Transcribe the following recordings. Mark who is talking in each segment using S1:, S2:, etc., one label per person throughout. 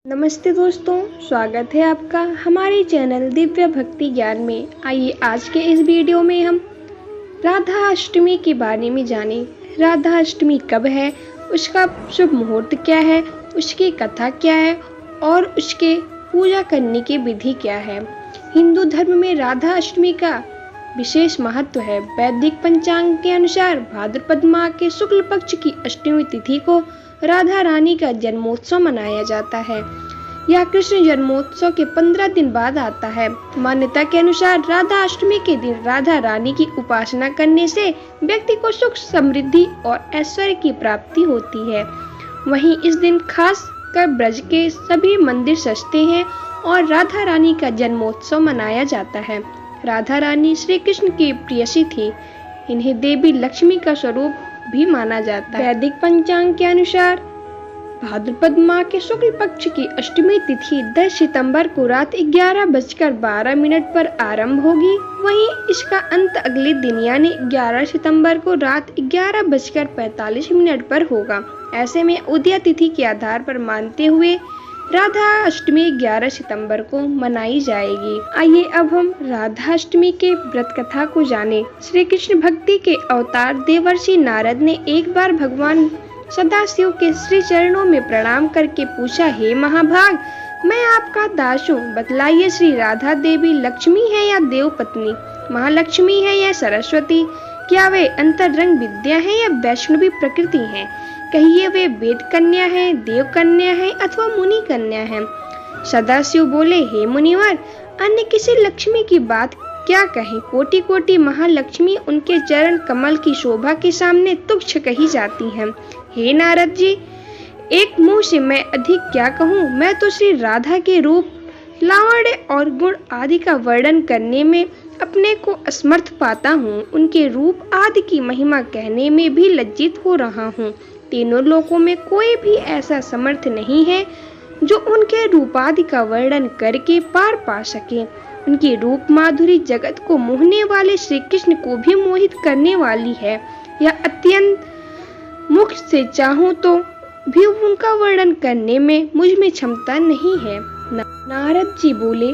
S1: नमस्ते दोस्तों, स्वागत है आपका हमारे चैनल दिव्य भक्ति ज्ञान में। आइए आज के इस वीडियो में हम राधा अष्टमी के बारे में जानें। राधा अष्टमी कब है, उसका शुभ मुहूर्त क्या है, उसकी कथा क्या है और उसके पूजा करने की विधि क्या है। हिंदू धर्म में राधा अष्टमी का विशेष महत्व है। वैदिक पंचांग के अनुसार भाद्रपद माह के शुक्ल पक्ष की अष्टमी तिथि को राधा रानी का जन्मोत्सव मनाया जाता है। यह कृष्ण जन्मोत्सव के 15 दिन बाद आता है। मान्यता के अनुसार राधा अष्टमी के दिन राधा रानी की उपासना करने से व्यक्ति को सुख, समृद्धि और ऐश्वर्य की प्राप्ति होती है। वहीं इस दिन खास कर ब्रज के सभी मंदिर सजते हैं और राधा रानी का जन्मोत्सव मनाया जाता है। राधा रानी श्री कृष्ण की प्रेयसी थी। इन्हें देवी लक्ष्मी का स्वरूप भी माना जाता है। वैदिक पंचांग के अनुसार भाद्रपद माह के शुक्ल पक्ष की अष्टमी तिथि 10 सितंबर को रात 11:12 पर आरंभ होगी। वहीं इसका अंत अगले दिन यानी 11 सितंबर को रात 11:45 पर होगा। ऐसे में उदय तिथि के आधार पर मानते हुए राधा अष्टमी 11 सितंबर को मनाई जाएगी। आइए अब हम राधा अष्टमी के व्रत कथा को जानें। श्री कृष्ण भक्ति के अवतार देवर्षि नारद ने एक बार भगवान सदाशिव के श्री चरणों में प्रणाम करके पूछा, हे महाभाग, मैं आपका दास हूँ, बतलाइए श्री राधा देवी लक्ष्मी है या देव पत्नी, महालक्ष्मी है या सरस्वती, क्या वे अंतरंग विद्या है या वैष्णवी प्रकृति है, कहिए वे वेद कन्या है, देव कन्या है अथवा मुनि कन्या है। सदाशिव बोले, हे मुनिवर, अन्य किसी लक्ष्मी की बात क्या कहें, कोटि कोटि महालक्ष्मी उनके चरण कमल की शोभा के सामने तुच्छ कही जाती हैं। हे नारद जी, एक मुंह से मैं अधिक क्या कहूँ, मैं तो श्री राधा के रूप, लावण्य और गुण आदि का वर्णन करने में अपने को असमर्थ पाता हूँ। उनके रूप आदि की महिमा कहने में भी लज्जित हो रहा हूँ। तीनों लोकों में कोई भी ऐसा समर्थ नहीं है जो उनके रूपादि का वर्णन करके पार पा सके। उनकी रूप माधुरी जगत को मोहने वाले श्री कृष्ण को भी मोहित करने वाली है। यह अत्यंत मुख से चाहूं तो भी उनका वर्णन करने में मुझ में क्षमता नहीं है। नारद जी बोले,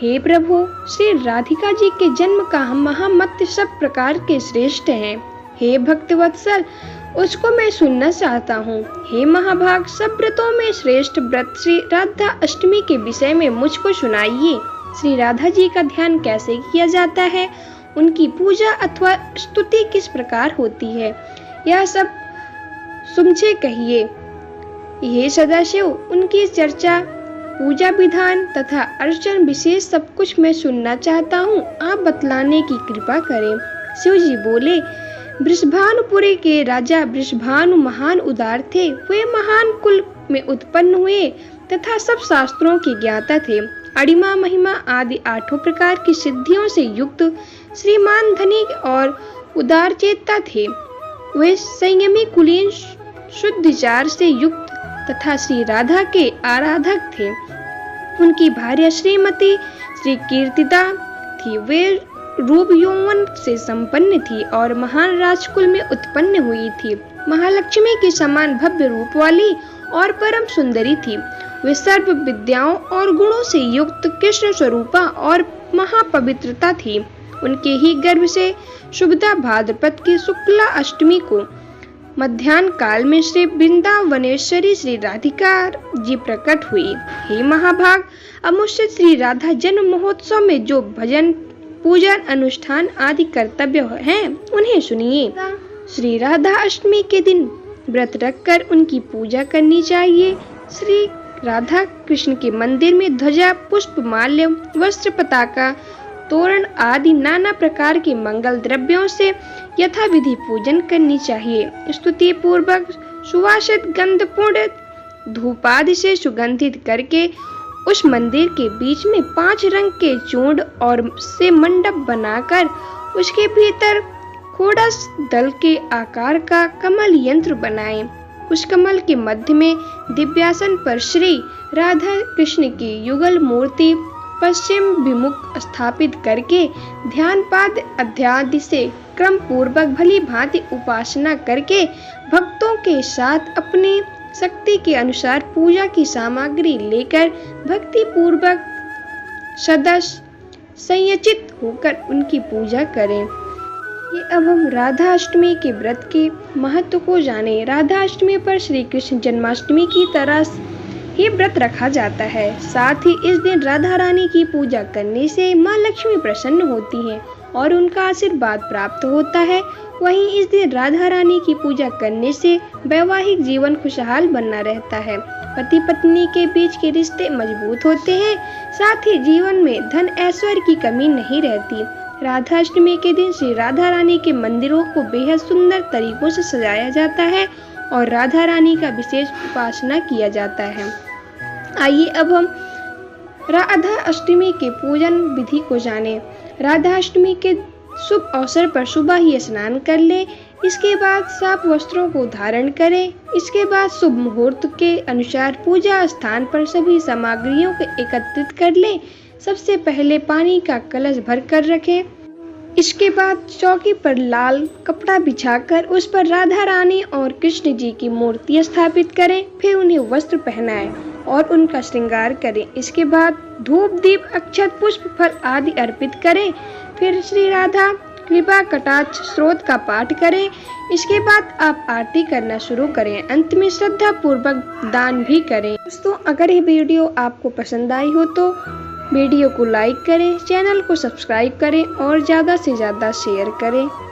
S1: हे प्रभु, श्री राधिका जी के जन्म का महामत्य सब प्रकार के श्रेष्ठ हैं। हे भक्तवत्सल, उसको मैं सुनना चाहता हूँ। हे महाभाग, सब व्रतों में श्रेष्ठ व्रत श्री राधा अष्टमी के विषय में मुझको सुनाइए। श्री राधा जी का ध्यान कैसे किया जाता है, उनकी पूजा अथवा स्तुति किस प्रकार होती है, यह सब सुमझे कहिए। हे सदाशिव, उनकी चर्चा, पूजा विधान तथा अर्चन विशेष सब कुछ मैं सुनना चाहता हूँ, आप बतलाने की कृपा करें। शिव जी बोले, वृषभानुपुरी के राजा वृषभानु महान उदार थे। वे महान कुल में उत्पन्न हुए तथा सब शास्त्रों के ज्ञाता थे। अणिमा, महिमा आदि 8 प्रकार की सिद्धियों से युक्त श्रीमान धनिक और उदार चेता थे। वे संयमी, कुलीन, शुद्ध विचार से युक्त तथा श्री राधा के आराधक थे। उनकी भार्या श्रीमती श्री कीर्तिदा थी। वे रूप यौवन से संपन्न थी और महान राजकुल में उत्पन्न हुई थी। महालक्ष्मी के समान भव्य रूप वाली और परम सुंदरी थी। वे सर्व विद्याओं और गुणों से युक्त कृष्ण स्वरूपा और महापवित्रता थी। उनके ही गर्भ से शुभदा भाद्रपद की शुक्ला अष्टमी को मध्याह्न काल में श्री वृंदावनेश्वरी श्री राधिका जी प्रकट हुई। हे महाभाग, अब मुझसे श्री राधा जन्म महोत्सव में जो भजन, पूजन, अनुष्ठान आदि कर्तव्य हैं, उन्हें सुनिए। श्री राधा अष्टमी के दिन व्रत रखकर उनकी पूजा करनी चाहिए। श्री राधा कृष्ण के मंदिर में ध्वजा, पुष्प, माल्य, वस्त्र, पताका, तोरण आदि नाना प्रकार के मंगल द्रव्यों से यथाविधि पूजन करनी चाहिए। स्तुति पूर्वक सुवासित गंधपूर्ण धूपादि से सुगंधित करके उस मंदिर के बीच में 5 रंग के चूर्ण और से मंडप बनाकर उसके भीतर खोड़स दल के आकार का कमल यंत्र बनाएं। उस कमल के मध्य में दिव्यासन पर श्री राधा कृष्ण की युगल मूर्ति पश्चिम विमुख स्थापित करके ध्यान पाद अध्यादि से क्रम पूर्वक भली भांति उपासना करके भक्तों के साथ अपने शक्ति के अनुसार पूजा की सामग्री लेकर भक्ति पूर्वक सदस्य संयचित होकर उनकी पूजा करें। ये अब हम राधा अष्टमी के व्रत के महत्व को जाने। राधा अष्टमी पर श्री कृष्ण जन्माष्टमी की तरह ही व्रत रखा जाता है। साथ ही इस दिन राधा रानी की पूजा करने से माँ लक्ष्मी प्रसन्न होती हैं और उनका आशीर्वाद प्राप्त होता है। वहीं इस दिन राधा रानी की पूजा करने से वैवाहिक जीवन खुशहाल बना रहता है। पति पत्नी के बीच के रिश्ते मजबूत होते हैं। साथ ही जीवन में धन ऐश्वर्य की कमी नहीं रहती। राधा अष्टमी के दिन श्री राधा रानी के मंदिरों को बेहद सुंदर तरीकों से सजाया जाता है और राधा रानी का विशेष उपासना किया जाता है। आइए अब हम राधा अष्टमी के पूजन विधि को जानें। राधा अष्टमी के शुभ अवसर पर सुबह ही स्नान कर लें। इसके बाद साफ वस्त्रों को धारण करें। इसके बाद शुभ मुहूर्त के अनुसार पूजा स्थान पर सभी सामग्रियों को एकत्रित कर लें। सबसे पहले पानी का कलश भर कर रखें। इसके बाद चौकी पर लाल कपड़ा बिछाकर उस पर राधा रानी और कृष्ण जी की मूर्ति स्थापित करें। फिर उन्हें वस्त्र पहनाएं और उनका श्रृंगार करें। इसके बाद धूप दीप अक्षत पुष्प फल आदि अर्पित करें। फिर श्री राधा कृपा कटाक्ष स्रोत का पाठ करें। इसके बाद आप आरती करना शुरू करें। अंत में श्रद्धा पूर्वक दान भी करें। दोस्तों, अगर ये वीडियो आपको पसंद आई हो तो वीडियो को लाइक करें, चैनल को सब्सक्राइब करें और ज़्यादा से ज़्यादा शेयर करें।